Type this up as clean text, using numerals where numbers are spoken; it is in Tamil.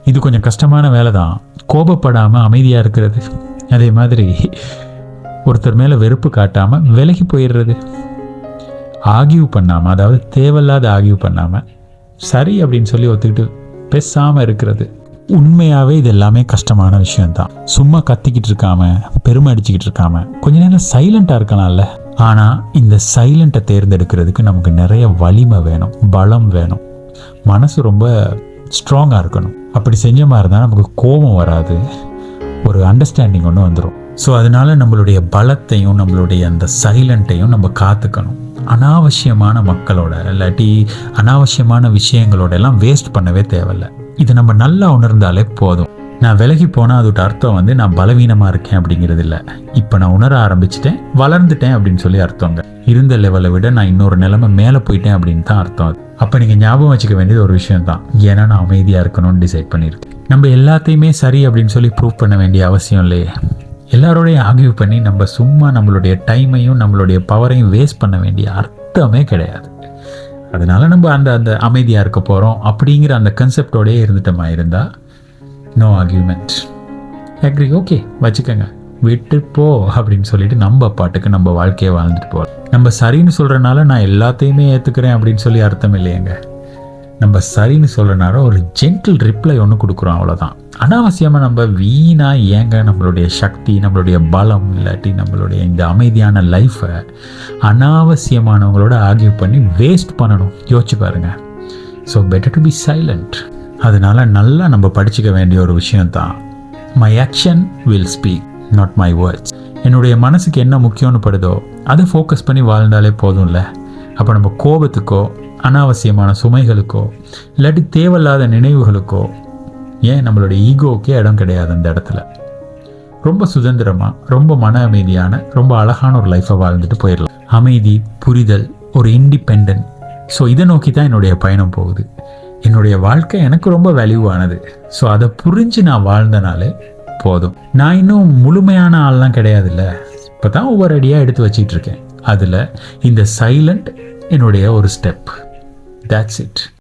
இது கொஞ்சம் கஷ்டமான வேலை தான். கோபப்படாமல் அமைதியாக இருக்கிறது, அதே மாதிரி ஒருத்தர் மேலே வெறுப்பு காட்டாமல் விலகி போயிடுறது, ஆகியூ பண்ணாமல், அதாவது தேவையில்லாத ஆகியூ பண்ணாமல் சரி அப்படின்னு சொல்லி ஒத்துக்கிட்டு பேசாமல் இருக்கிறது. உண்மையாகவே இது எல்லாமே கஷ்டமான விஷயம்தான். சும்மா கத்திக்கிட்டு இருக்காம, பெருமை அடிச்சுக்கிட்டு இருக்காம கொஞ்ச நேரம் சைலண்ட்டாக இருக்கலாம்ல. ஆனால் இந்த சைலண்ட்டை தேர்ந்தெடுக்கிறதுக்கு நமக்கு நிறைய வலிமை வேணும், பலம் வேணும், மனசு ரொம்ப ஸ்ட்ராங்காக இருக்கணும். அப்படி செஞ்ச மாதிரி தான் நமக்கு கோபம் வராது, ஒரு அண்டர்ஸ்டாண்டிங் ஒன்று வந்துடும். ஸோ அதனால நம்மளுடைய பலத்தையும் நம்மளுடைய அந்த சைலண்ட்டையும் நம்ம காத்துக்கணும். அனாவசியமான மக்களோட இல்லாட்டி அனாவசியமான விஷயங்களோட எல்லாம் வேஸ்ட் பண்ணவே தேவையில்லை. இதை நம்ம நல்லா உணர்ந்தாலே போதும். நான் விலகி போனால் அதோட அர்த்தம் வந்து நான் பலவீனமாக இருக்கேன் அப்படிங்கிறது இல்லை. இப்போ நான் உணர ஆரம்பிச்சிட்டேன், வளர்ந்துட்டேன் அப்படின்னு சொல்லி அர்த்தங்க. இருந்த லெவலை விட நான் இன்னொரு நிலைமை மேலே போயிட்டேன் அப்படின்னு தான் அர்த்தம் அது. அப்போ நீங்கள் ஞாபகம் வச்சுக்க வேண்டியது ஒரு விஷயம் தான், ஏன்னா நான் அமைதியாக இருக்கணும்னு டிசைட் பண்ணியிருக்கேன். நம்ம எல்லாத்தையுமே சரி அப்படின்னு சொல்லி ப்ரூவ் பண்ண வேண்டிய அவசியம் இல்லையே. எல்லாரோடையும் ஆர்கியூ பண்ணி நம்ம சும்மா நம்மளுடைய டைமையும் நம்மளுடைய பவரையும் வேஸ்ட் பண்ண வேண்டிய அர்த்தமே கிடையாது. அதனால நம்ம அந்த அமைதியாக இருக்க போகிறோம் அப்படிங்கிற அந்த கன்செப்டோடயே இருந்துட்டோமா இருந்தால் நோ ஆர்கியூமெண்ட், அக்ரி, ஓகே வச்சுக்கோங்க, விட்டு போ அப்படின்னு சொல்லிட்டு நம்ம பாட்டுக்கு நம்ம வாழ்க்கையை வாழ்ந்துட்டு போகிறோம். நம்ம சரின்னு சொல்கிறனால நான் எல்லாத்தையுமே ஏற்றுக்கிறேன் அப்படின்னு சொல்லி அர்த்தம் இல்லையேங்க. நம்ம சரின்னு சொல்கிறனால ஒரு ஜென்டில் ரிப்ளை ஒன்று கொடுக்குறோம், அவ்வளோதான். அனாவசியமாக நம்ம வீணாக ஏங்க நம்மளுடைய சக்தி, நம்மளுடைய பலம் இல்லாட்டி நம்மளுடைய இந்த அமைதியான லைஃப்பை அனாவசியமானவங்களோட ஆர்கியூ பண்ணி வேஸ்ட் பண்ணணும்? யோசிச்சு பாருங்கள். So better to be silent. அதனால நல்லா நம்ம படிச்சுக்க வேண்டிய ஒரு விஷயம்தான், my action will speak, not my words. என்னுடைய மனசுக்கு என்ன முக்கியம்னு படுதோ அதை ஃபோக்கஸ் பண்ணி வாழ்ந்தாலே போதும்ல. அப்போ நம்ம கோபத்துக்கோ அனாவசியமான சுமைகளுக்கோ இல்லாட்டி தேவையில்லாத நினைவுகளுக்கோ, ஏன் நம்மளுடைய ஈகோவுக்கே இடம் கிடையாது அந்த இடத்துல. ரொம்ப சுதந்திரமாக, ரொம்ப மன அமைதியான, ரொம்ப அழகான ஒரு லைஃப்பை வாழ்ந்துட்டு போயிடலாம். அமைதி, புரிதல், ஒரு இண்டிபெண்டன்ட். ஸோ இதை நோக்கி தான் என்னுடைய பயணம் போகுது. என்னுடைய வாழ்க்கை எனக்கு ரொம்ப வேல்யூவானது. ஸோ அதை புரிஞ்சு நான் வாழ்ந்தனாலே போதும். நான் இன்னும் முழுமையான ஆள்லாம் கிடையாதுல்ல, இப்போ தான் ஒவ்வொரு அடியாக எடுத்து வச்சிட்டு இருக்கேன். அதில் இந்த சைலண்ட் என்னுடைய ஒரு ஸ்டெப். That's it.